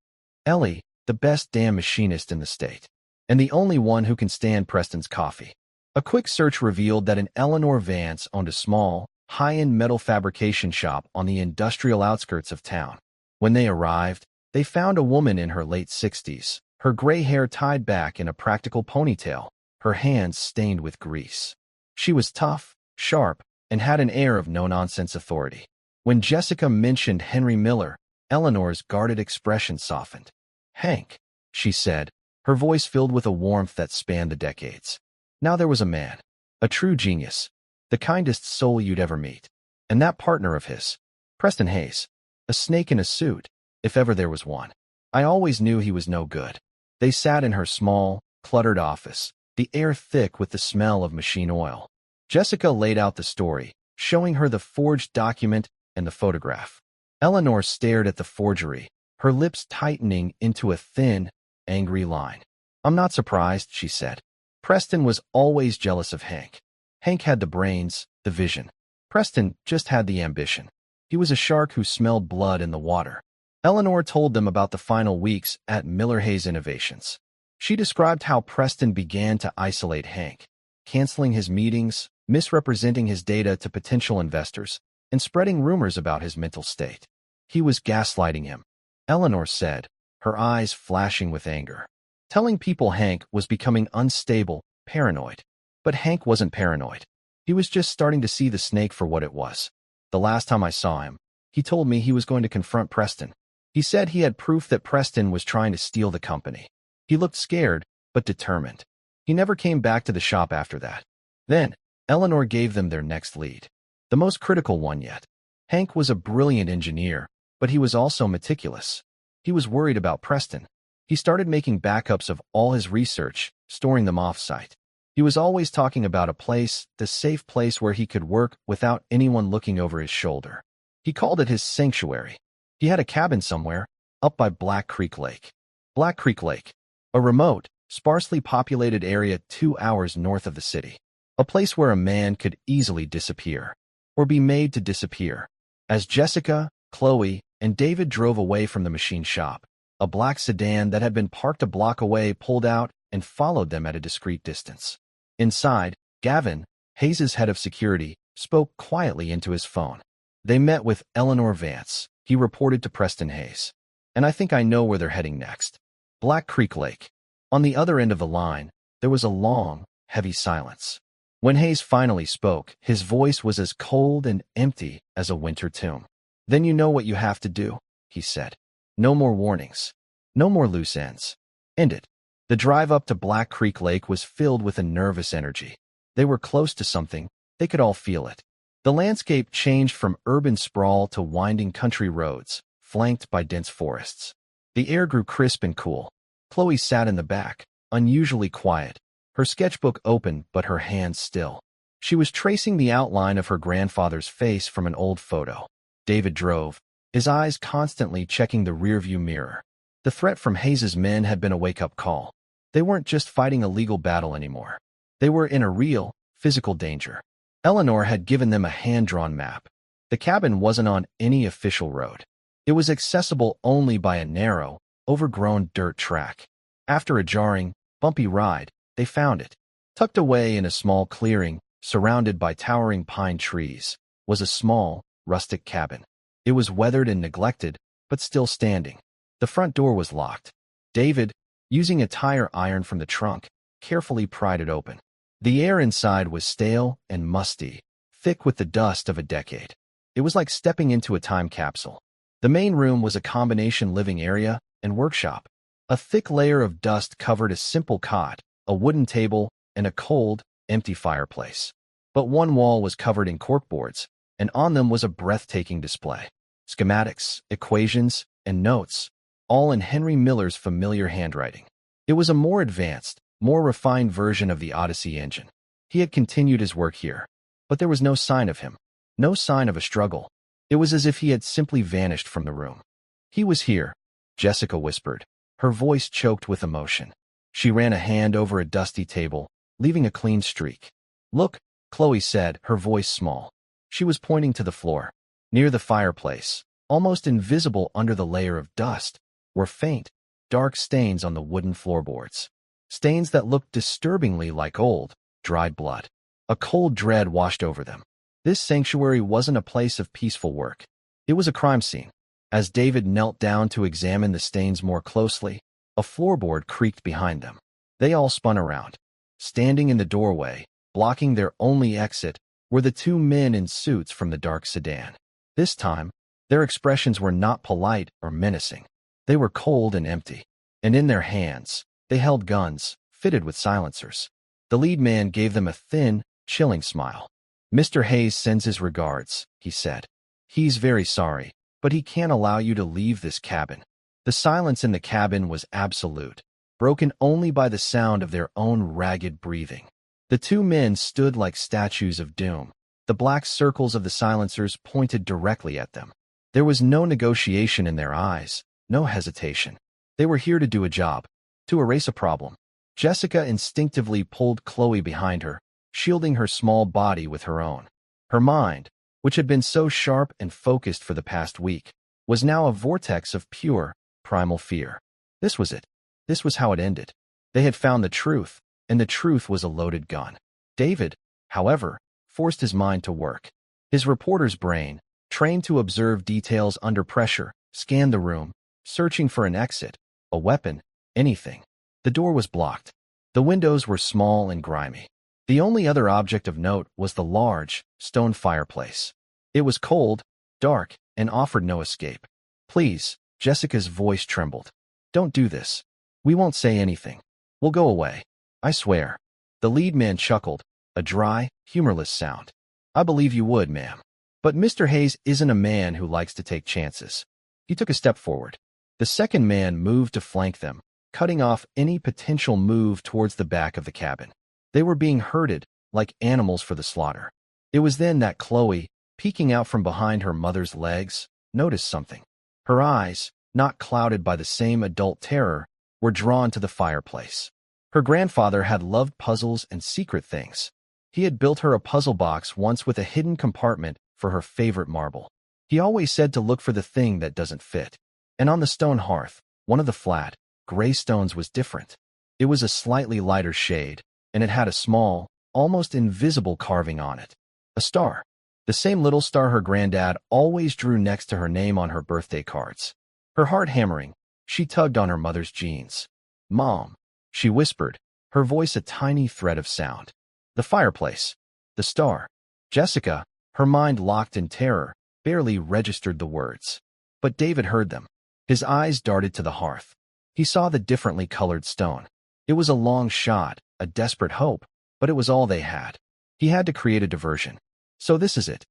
"Ellie, the best damn machinist in the state. And the only one who can stand Preston's coffee." A quick search revealed that an Eleanor Vance owned a small, high-end metal fabrication shop on the industrial outskirts of town. When they arrived, they found a woman in her late 60s, her gray hair tied back in a practical ponytail, her hands stained with grease. She was tough, sharp, and had an air of no-nonsense authority. When Jessica mentioned Henry Miller, Eleanor's guarded expression softened. "Hank," she said, her voice filled with a warmth that spanned the decades. Now there was a man, a true genius, the kindest soul you'd ever meet. And that partner of his, Preston Hayes, a snake in a suit, if ever there was one. I always knew he was no good. They sat in her small, cluttered office, the air thick with the smell of machine oil. Jessica laid out the story, showing her the forged document and the photograph. Eleanor stared at the forgery, her lips tightening into a thin, angry line. "I'm not surprised," she said. Preston was always jealous of Hank. Hank had the brains, the vision. Preston just had the ambition. He was a shark who smelled blood in the water. Eleanor told them about the final weeks at Miller Hayes Innovations. She described how Preston began to isolate Hank, canceling his meetings, misrepresenting his data to potential investors, and spreading rumors about his mental state. He was gaslighting him, Eleanor said, her eyes flashing with anger. Telling people Hank was becoming unstable, paranoid. But Hank wasn't paranoid. He was just starting to see the snake for what it was. The last time I saw him, he told me he was going to confront Preston. He said he had proof that Preston was trying to steal the company. He looked scared, but determined. He never came back to the shop after that. Then, Eleanor gave them their next lead. The most critical one yet. Hank was a brilliant engineer, but he was also meticulous. He was worried about Preston. He started making backups of all his research, storing them off-site. He was always talking about a place, the safe place where he could work without anyone looking over his shoulder. He called it his sanctuary. He had a cabin somewhere, up by Black Creek Lake. Black Creek Lake, a remote, sparsely populated area 2 hours north of the city. A place where a man could easily disappear, or be made to disappear. As Jessica, Chloe, and David drove away from the machine shop, a black sedan that had been parked a block away pulled out and followed them at a discreet distance. Inside, Gavin, Hayes' head of security, spoke quietly into his phone. They met with Eleanor Vance, he reported to Preston Hayes. And I think I know where they're heading next. Black Creek Lake. On the other end of the line, there was a long, heavy silence. When Hayes finally spoke, his voice was as cold and empty as a winter tomb. Then you know what you have to do, he said. No more warnings. No more loose ends. End it. The drive up to Black Creek Lake was filled with a nervous energy. They were close to something. They could all feel it. The landscape changed from urban sprawl to winding country roads, flanked by dense forests. The air grew crisp and cool. Chloe sat in the back, unusually quiet, her sketchbook open but her hands still. She was tracing the outline of her grandfather's face from an old photo. David drove, his eyes constantly checking the rearview mirror. The threat from Hayes' men had been a wake-up call. They weren't just fighting a legal battle anymore. They were in a real, physical danger. Eleanor had given them a hand-drawn map. The cabin wasn't on any official road. It was accessible only by a narrow, overgrown dirt track. After a jarring, bumpy ride, they found it. Tucked away in a small clearing, surrounded by towering pine trees, was a small, rustic cabin. It was weathered and neglected, but still standing. The front door was locked. David, using a tire iron from the trunk, carefully pried it open. The air inside was stale and musty, thick with the dust of a decade. It was like stepping into a time capsule. The main room was a combination living area and workshop. A thick layer of dust covered a simple cot, a wooden table, and a cold, empty fireplace. But one wall was covered in corkboards, and on them was a breathtaking display. Schematics, equations, and notes, all in Henry Miller's familiar handwriting. It was a more advanced, more refined version of the Odyssey engine. He had continued his work here, but there was no sign of him, no sign of a struggle. It was as if he had simply vanished from the room. He was here, Jessica whispered, her voice choked with emotion. She ran a hand over a dusty table, leaving a clean streak. Look, Chloe said, her voice small. She was pointing to the floor. Near the fireplace, almost invisible under the layer of dust, were faint, dark stains on the wooden floorboards. Stains that looked disturbingly like old, dried blood. A cold dread washed over them. This sanctuary wasn't a place of peaceful work. It was a crime scene. As David knelt down to examine the stains more closely, a floorboard creaked behind them. They all spun around. Standing in the doorway, blocking their only exit, were the two men in suits from the dark sedan. This time, their expressions were not polite or menacing. They were cold and empty, and in their hands, they held guns, fitted with silencers. The lead man gave them a thin, chilling smile. Mr. Hayes sends his regards, he said. He's very sorry, but he can't allow you to leave this cabin. The silence in the cabin was absolute, broken only by the sound of their own ragged breathing. The two men stood like statues of doom. The black circles of the silencers pointed directly at them. There was no negotiation in their eyes, no hesitation. They were here to do a job, to erase a problem. Jessica instinctively pulled Chloe behind her, shielding her small body with her own. Her mind, which had been so sharp and focused for the past week, was now a vortex of pure, primal fear. This was it. This was how it ended. They had found the truth, and the truth was a loaded gun. David, however, forced his mind to work. His reporter's brain, trained to observe details under pressure, scanned the room, searching for an exit, a weapon, anything. The door was blocked. The windows were small and grimy. The only other object of note was the large, stone fireplace. It was cold, dark, and offered no escape. Please, Jessica's voice trembled. Don't do this. We won't say anything. We'll go away. I swear. The lead man chuckled, a dry, humorless sound. I believe you would, ma'am. But Mr. Hayes isn't a man who likes to take chances. He took a step forward. The second man moved to flank them, cutting off any potential move towards the back of the cabin. They were being herded like animals for the slaughter. It was then that Chloe, peeking out from behind her mother's legs, noticed something. Her eyes, not clouded by the same adult terror, were drawn to the fireplace. Her grandfather had loved puzzles and secret things. He had built her a puzzle box once with a hidden compartment for her favorite marble. He always said to look for the thing that doesn't fit. And on the stone hearth, one of the flat, gray stones was different. It was a slightly lighter shade, and it had a small, almost invisible carving on it. A star. The same little star her granddad always drew next to her name on her birthday cards. Her heart hammering, she tugged on her mother's jeans. "Mom," she whispered, her voice a tiny thread of sound. The fireplace. The star. Jessica, her mind locked in terror, barely registered the words. But David heard them. His eyes darted to the hearth. He saw the differently colored stone. It was a long shot, a desperate hope, but it was all they had. He had to create a diversion. "So this is it,"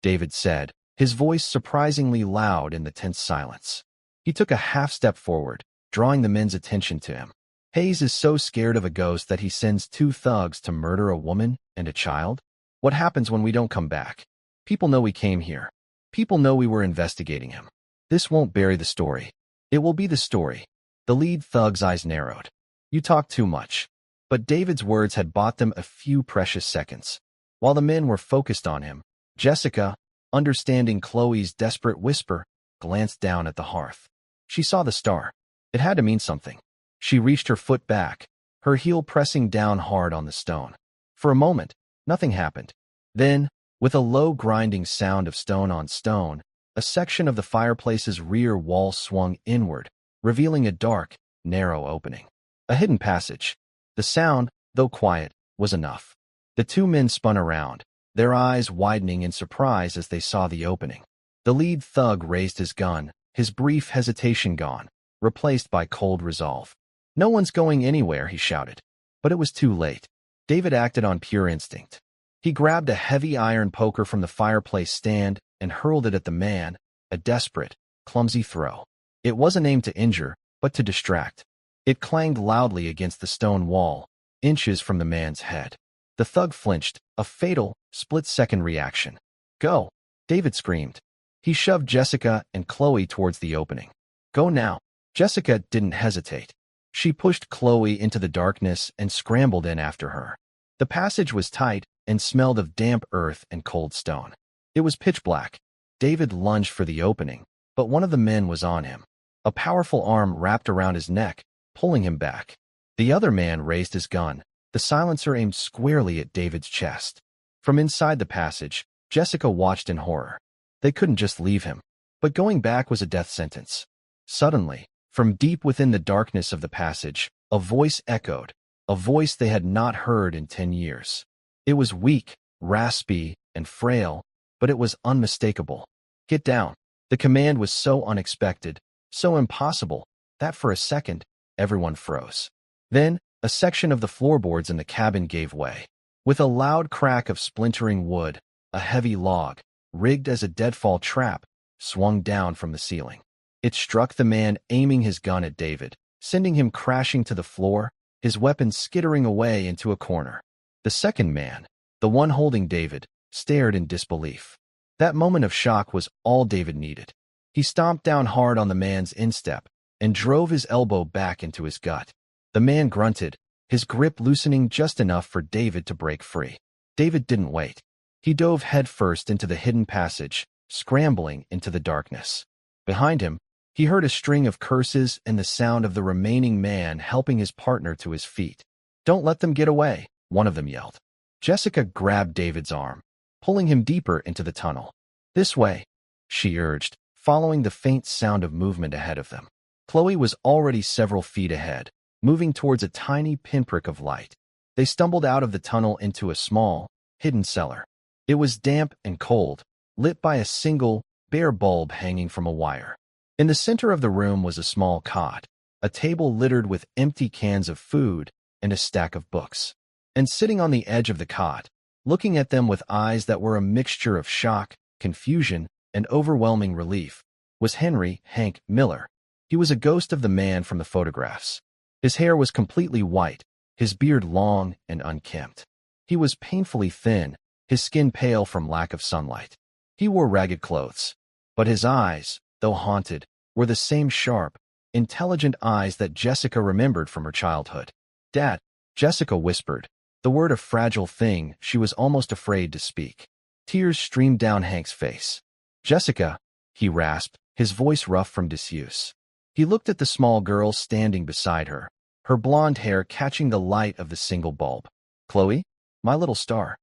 David said, his voice surprisingly loud in the tense silence. He took a half step forward, drawing the men's attention to him. "Hayes is so scared of a ghost that he sends 2 thugs to murder a woman and a child? What happens when we don't come back? People know we came here. People know we were investigating him. This won't bury the story. It will be the story." The lead thug's eyes narrowed. "You talk too much." But David's words had bought them a few precious seconds. While the men were focused on him, Jessica, understanding Chloe's desperate whisper, glanced down at the hearth. She saw the star. It had to mean something. She reached her foot back, her heel pressing down hard on the stone. For a moment, nothing happened. Then, with a low grinding sound of stone on stone, a section of the fireplace's rear wall swung inward, revealing a dark, narrow opening. A hidden passage. The sound, though quiet, was enough. The 2 men spun around, their eyes widening in surprise as they saw the opening. The lead thug raised his gun, his brief hesitation gone, replaced by cold resolve. "No one's going anywhere," he shouted. But it was too late. David acted on pure instinct. He grabbed a heavy iron poker from the fireplace stand and hurled it at the man, a desperate, clumsy throw. It wasn't aimed to injure, but to distract. It clanged loudly against the stone wall, inches from the man's head. The thug flinched, a fatal, split-second reaction. "Go!" David screamed. He shoved Jessica and Chloe towards the opening. "Go now." Jessica didn't hesitate. She pushed Chloe into the darkness and scrambled in after her. The passage was tight and smelled of damp earth and cold stone. It was pitch black. David lunged for the opening, but one of the men was on him. A powerful arm wrapped around his neck, pulling him back. The other man raised his gun, the silencer aimed squarely at David's chest. From inside the passage, Jessica watched in horror. They couldn't just leave him. But going back was a death sentence. Suddenly, from deep within the darkness of the passage, a voice echoed, a voice they had not heard in 10 years. It was weak, raspy, and frail, but it was unmistakable. "Get down." The command was so unexpected, so impossible, that for a second, everyone froze. Then, a section of the floorboards in the cabin gave way. With a loud crack of splintering wood, a heavy log, rigged as a deadfall trap, swung down from the ceiling. It struck the man aiming his gun at David, sending him crashing to the floor, his weapon skittering away into a corner. The second man, the one holding David, stared in disbelief. That moment of shock was all David needed. He stomped down hard on the man's instep and drove his elbow back into his gut. The man grunted, his grip loosening just enough for David to break free. David didn't wait. He dove headfirst into the hidden passage, scrambling into the darkness. Behind him, he heard a string of curses and the sound of the remaining man helping his partner to his feet. "Don't let them get away," one of them yelled. Jessica grabbed David's arm, pulling him deeper into the tunnel. "This way," she urged, following the faint sound of movement ahead of them. Chloe was already several feet ahead, moving towards a tiny pinprick of light. They stumbled out of the tunnel into a small, hidden cellar. It was damp and cold, lit by a single, bare bulb hanging from a wire. In the center of the room was a small cot, a table littered with empty cans of food, and a stack of books. And sitting on the edge of the cot, looking at them with eyes that were a mixture of shock, confusion, and overwhelming relief, was Henry Hank Miller. He was a ghost of the man from the photographs. His hair was completely white, his beard long and unkempt. He was painfully thin, his skin pale from lack of sunlight. He wore ragged clothes, but his eyes, though haunted, were the same sharp, intelligent eyes that Jessica remembered from her childhood. "Dad," Jessica whispered, the word a fragile thing she was almost afraid to speak. Tears streamed down Hank's face. "Jessica," he rasped, his voice rough from disuse. He looked at the small girl standing beside her, her blonde hair catching the light of the single bulb. "Chloe, my little star."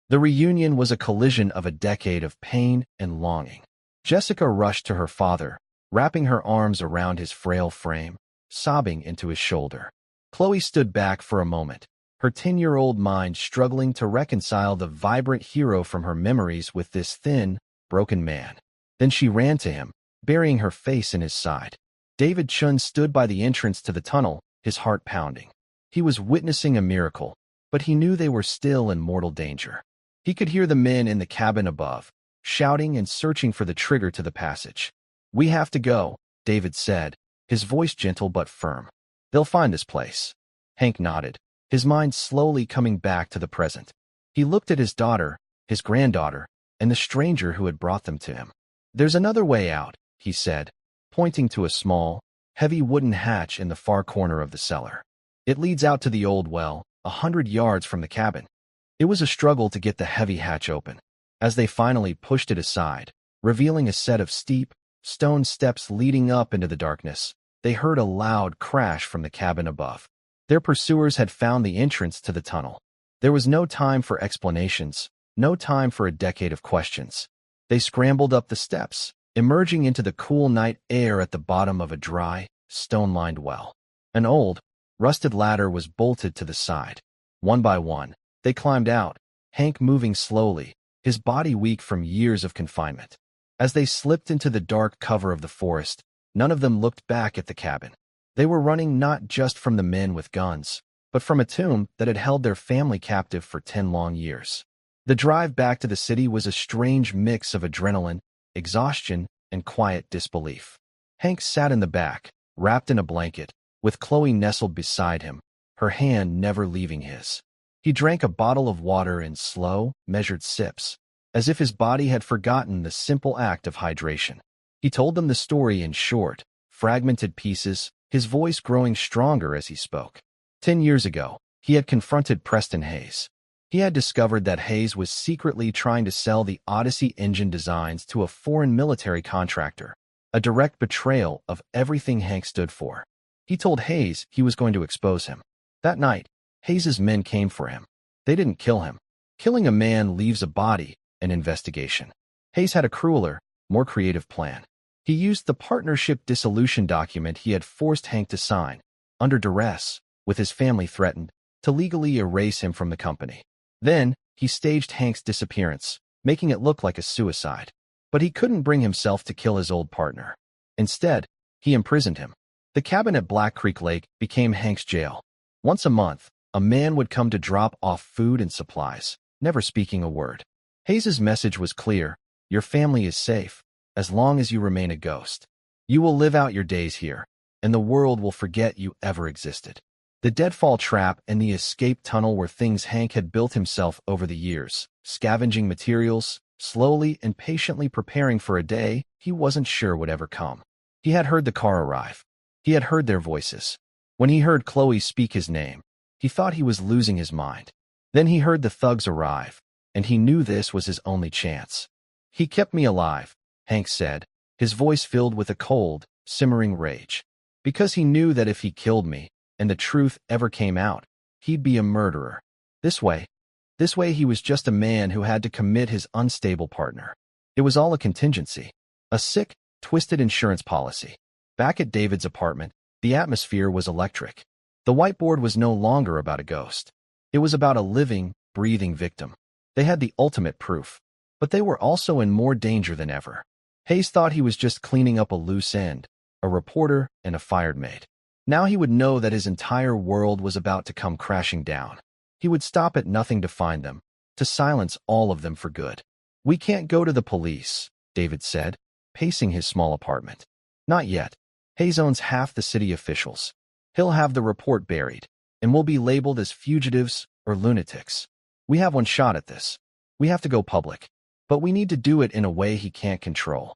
The reunion was a collision of a decade of pain and longing. Jessica rushed to her father, wrapping her arms around his frail frame, sobbing into his shoulder. Chloe stood back for a moment, her 10-year-old mind struggling to reconcile the vibrant hero from her memories with this thin, broken man. Then she ran to him, burying her face in his side. David Chun stood by the entrance to the tunnel, his heart pounding. He was witnessing a miracle, but he knew they were still in mortal danger. He could hear the men in the cabin above, shouting and searching for the trigger to the passage. "We have to go," David said, his voice gentle but firm. "They'll find this place." Hank nodded, his mind slowly coming back to the present. He looked at his daughter, his granddaughter, and the stranger who had brought them to him. "There's another way out," he said, pointing to a small, heavy wooden hatch in the far corner of the cellar. "It leads out to the old well, 100 yards from the cabin." It was a struggle to get the heavy hatch open. As they finally pushed it aside, revealing a set of steep, stone steps leading up into the darkness, they heard a loud crash from the cabin above. Their pursuers had found the entrance to the tunnel. There was no time for explanations, no time for a decade of questions. They scrambled up the steps, emerging into the cool night air at the bottom of a dry, stone-lined well. An old, rusted ladder was bolted to the side. One by one, they climbed out, Hank moving slowly, his body weak from years of confinement. As they slipped into the dark cover of the forest, none of them looked back at the cabin. They were running not just from the men with guns, but from a tomb that had held their family captive for 10 long years. The drive back to the city was a strange mix of adrenaline, exhaustion, and quiet disbelief. Hank sat in the back, wrapped in a blanket, with Chloe nestled beside him, her hand never leaving his. He drank a bottle of water in slow, measured sips, as if his body had forgotten the simple act of hydration. He told them the story in short, fragmented pieces, his voice growing stronger as he spoke. 10 years ago, he had confronted Preston Hayes. He had discovered that Hayes was secretly trying to sell the Odyssey engine designs to a foreign military contractor, a direct betrayal of everything Hank stood for. He told Hayes he was going to expose him. That night, Hayes's men came for him. They didn't kill him. Killing a man leaves a body, an investigation. Hayes had a crueler, more creative plan. He used the partnership dissolution document he had forced Hank to sign, under duress, with his family threatened, to legally erase him from the company. Then, he staged Hank's disappearance, making it look like a suicide. But he couldn't bring himself to kill his old partner. Instead, he imprisoned him. The cabin at Black Creek Lake became Hank's jail. Once a month, a man would come to drop off food and supplies, never speaking a word. Hayes's message was clear: your family is safe, as long as you remain a ghost. You will live out your days here, and the world will forget you ever existed. The deadfall trap and the escape tunnel were things Hank had built himself over the years, scavenging materials, slowly and patiently preparing for a day he wasn't sure would ever come. He had heard the car arrive. He had heard their voices. When he heard Chloe speak his name, he thought he was losing his mind. Then he heard the thugs arrive, and he knew this was his only chance. "He kept me alive," Hank said, his voice filled with a cold, simmering rage. "Because he knew that if he killed me, and the truth ever came out, he'd be a murderer. This way he was just a man who had to commit his unstable partner. It was all a contingency, a sick, twisted insurance policy." Back at David's apartment, the atmosphere was electric. The whiteboard was no longer about a ghost. It was about a living, breathing victim. They had the ultimate proof, but they were also in more danger than ever. Hayes thought he was just cleaning up a loose end, a reporter and a fired maid. Now he would know that his entire world was about to come crashing down. He would stop at nothing to find them, to silence all of them for good. "We can't go to the police," David said, pacing his small apartment. "Not yet. Hayes owns half the city officials. He'll have the report buried. and we'll be labeled as fugitives or lunatics. We have one shot at this. We have to go public. But we need to do it in a way he can't control.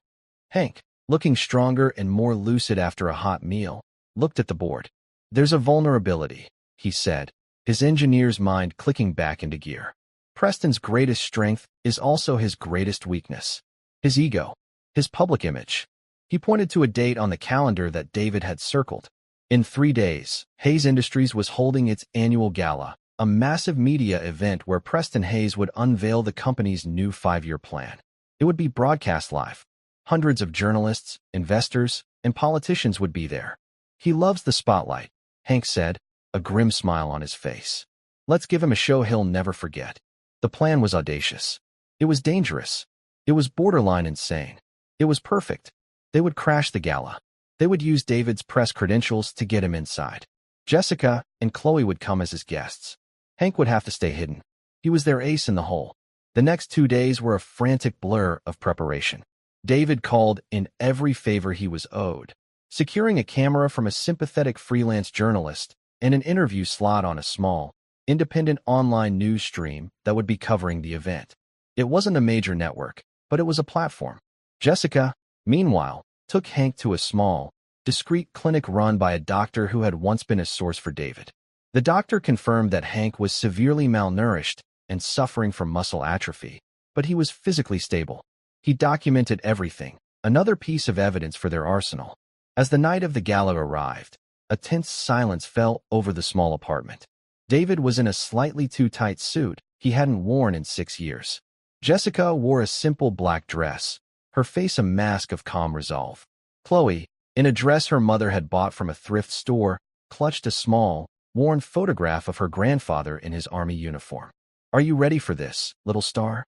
Hank, looking stronger and more lucid after a hot meal, looked at the board. There's a vulnerability, he said, his engineer's mind clicking back into gear. Preston's greatest strength is also his greatest weakness. His ego. His public image. He pointed to a date on the calendar that David had circled. In 3 days, Hayes Industries was holding its annual gala, a massive media event where Preston Hayes would unveil the company's new 5-year plan. It would be broadcast live. Hundreds of journalists, investors, and politicians would be there. He loves the spotlight, Hank said, a grim smile on his face. Let's give him a show he'll never forget. The plan was audacious. It was dangerous. It was borderline insane. It was perfect. They would crash the gala. They would use David's press credentials to get him inside. Jessica and Chloe would come as his guests. Hank would have to stay hidden. He was their ace in the hole. The next 2 days were a frantic blur of preparation. David called in every favor he was owed, securing a camera from a sympathetic freelance journalist and an interview slot on a small, independent online news stream that would be covering the event. It wasn't a major network, but it was a platform. Jessica, meanwhile, took Hank to a small, discreet clinic run by a doctor who had once been a source for David. The doctor confirmed that Hank was severely malnourished and suffering from muscle atrophy, but he was physically stable. He documented everything, another piece of evidence for their arsenal. As the night of the gala arrived, a tense silence fell over the small apartment. David was in a slightly too tight suit he hadn't worn in 6 years. Jessica wore a simple black dress, her face a mask of calm resolve. Chloe, in a dress her mother had bought from a thrift store, clutched a small, worn photograph of her grandfather in his army uniform. Are you ready for this, little star?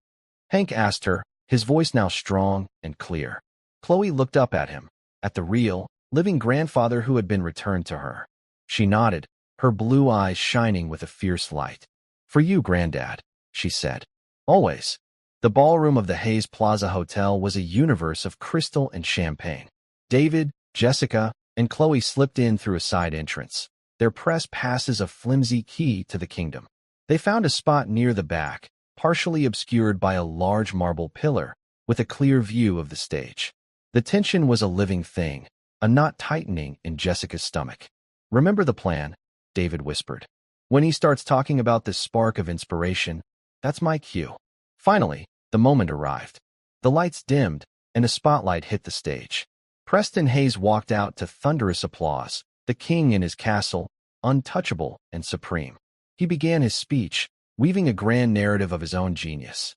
Hank asked her, his voice now strong and clear. Chloe looked up at him, at the real, living grandfather who had been returned to her. She nodded, her blue eyes shining with a fierce light. For you, Granddad, she said. Always. The ballroom of the Hayes Plaza Hotel was a universe of crystal and champagne. David, Jessica, and Chloe slipped in through a side entrance, their press passes a flimsy key to the kingdom. They found a spot near the back, partially obscured by a large marble pillar, with a clear view of the stage. The tension was a living thing, a knot tightening in Jessica's stomach. Remember the plan, David whispered. When he starts talking about this spark of inspiration, that's my cue. Finally, the moment arrived. The lights dimmed, and a spotlight hit the stage. Preston Hayes walked out to thunderous applause, the king in his castle, untouchable and supreme. He began his speech, weaving a grand narrative of his own genius.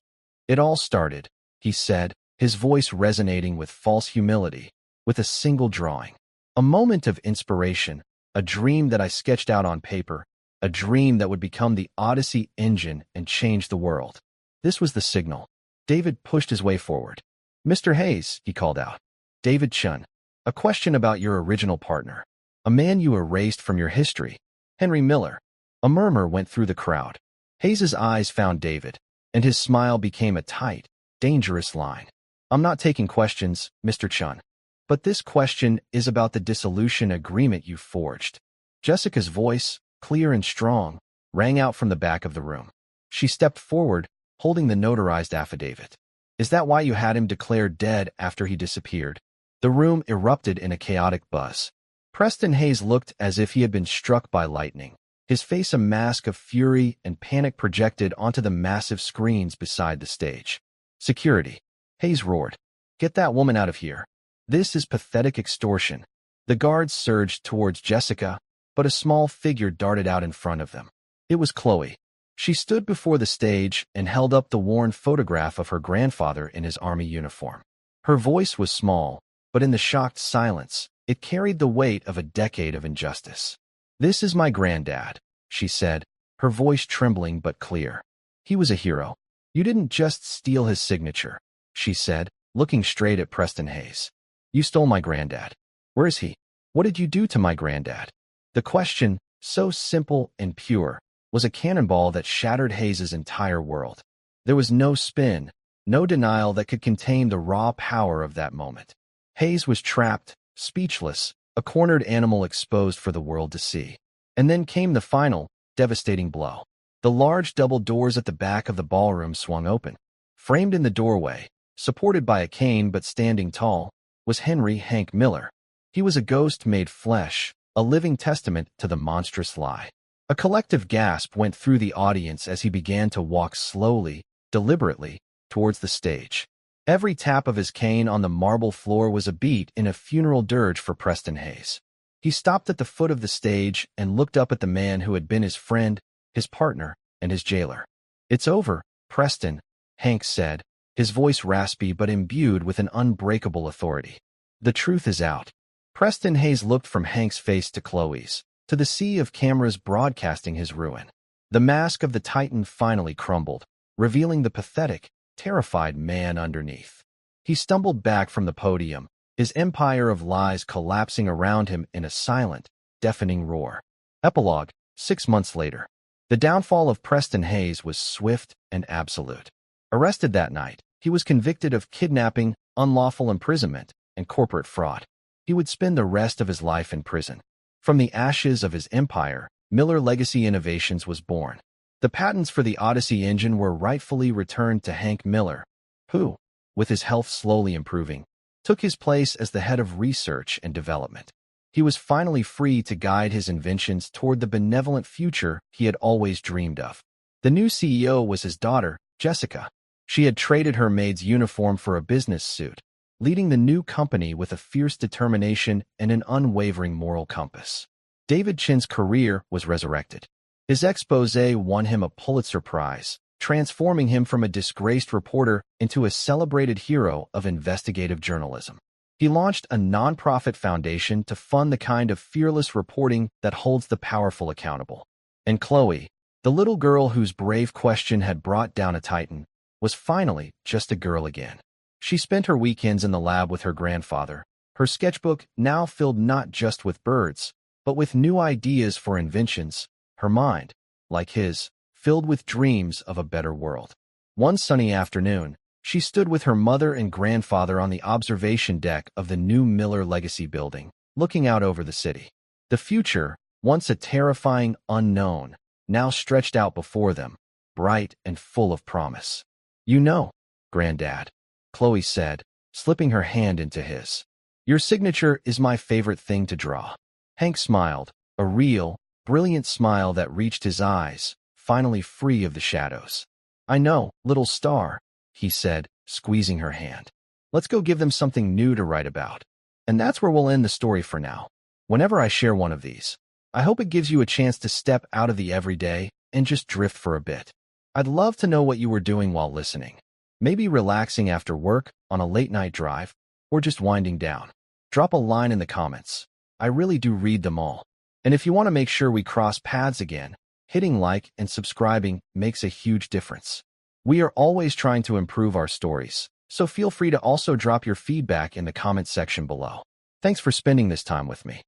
It all started, he said, his voice resonating with false humility, with a single drawing. A moment of inspiration, a dream that I sketched out on paper, a dream that would become the Odyssey engine and change the world. This was the signal. David pushed his way forward. Mr. Hayes, he called out. David Chun. A question about your original partner. A man you erased from your history. Henry Miller. A murmur went through the crowd. Hayes's eyes found David, and his smile became a tight, dangerous line. I'm not taking questions, Mr. Chun. But this question is about the dissolution agreement you forged. Jessica's voice, clear and strong, rang out from the back of the room. She stepped forward, holding the notarized affidavit. Is that why you had him declared dead after he disappeared? The room erupted in a chaotic buzz. Preston Hayes looked as if he had been struck by lightning, his face a mask of fury and panic projected onto the massive screens beside the stage. Security. Hayes roared. Get that woman out of here. This is pathetic extortion. The guards surged towards Jessica, but a small figure darted out in front of them. It was Chloe. She stood before the stage and held up the worn photograph of her grandfather in his army uniform. Her voice was small, but in the shocked silence, it carried the weight of a decade of injustice. This is my granddad, she said, her voice trembling but clear. He was a hero. You didn't just steal his signature, she said, looking straight at Preston Hayes. You stole my granddad. Where is he? What did you do to my granddad? The question, so simple and pure, was a cannonball that shattered Hayes's entire world. There was no spin, no denial that could contain the raw power of that moment. Hayes was trapped, speechless, a cornered animal exposed for the world to see. And then came the final, devastating blow. The large double doors at the back of the ballroom swung open. Framed in the doorway, supported by a cane but standing tall, was Henry Hank Miller. He was a ghost made flesh, a living testament to the monstrous lie. A collective gasp went through the audience as he began to walk slowly, deliberately, towards the stage. Every tap of his cane on the marble floor was a beat in a funeral dirge for Preston Hayes. He stopped at the foot of the stage and looked up at the man who had been his friend, his partner, and his jailer. "It's over, Preston," Hank said, his voice raspy but imbued with an unbreakable authority. "The truth is out." Preston Hayes looked from Hank's face to Chloe's, to the sea of cameras broadcasting his ruin. The mask of the Titan finally crumbled, revealing the pathetic, terrified man underneath. He stumbled back from the podium, his empire of lies collapsing around him in a silent, deafening roar. Epilogue, 6 months later. The downfall of Preston Hayes was swift and absolute. Arrested that night, he was convicted of kidnapping, unlawful imprisonment, and corporate fraud. He would spend the rest of his life in prison. From the ashes of his empire, Miller Legacy Innovations was born. The patents for the Odyssey engine were rightfully returned to Hank Miller, who, with his health slowly improving, took his place as the head of research and development. He was finally free to guide his inventions toward the benevolent future he had always dreamed of. The new CEO was his daughter, Jessica. She had traded her maid's uniform for a business suit, leading the new company with a fierce determination and an unwavering moral compass. David Chin's career was resurrected. His exposé won him a Pulitzer Prize, transforming him from a disgraced reporter into a celebrated hero of investigative journalism. He launched a nonprofit foundation to fund the kind of fearless reporting that holds the powerful accountable. And Chloe, the little girl whose brave question had brought down a Titan, was finally just a girl again. She spent her weekends in the lab with her grandfather, her sketchbook now filled not just with birds, but with new ideas for inventions, her mind, like his, filled with dreams of a better world. One sunny afternoon, she stood with her mother and grandfather on the observation deck of the new Miller Legacy building, looking out over the city. The future, once a terrifying unknown, now stretched out before them, bright and full of promise. "You know, Granddad," Chloe said, slipping her hand into his. "Your signature is my favorite thing to draw." Hank smiled, a real, brilliant smile that reached his eyes, finally free of the shadows. "I know, little star," he said, squeezing her hand. "Let's go give them something new to write about." And that's where we'll end the story for now. Whenever I share one of these, I hope it gives you a chance to step out of the everyday and just drift for a bit. I'd love to know what you were doing while listening. Maybe relaxing after work, on a late-night drive, or just winding down. Drop a line in the comments. I really do read them all. And if you want to make sure we cross paths again, hitting like and subscribing makes a huge difference. We are always trying to improve our stories, so feel free to also drop your feedback in the comment section below. Thanks for spending this time with me.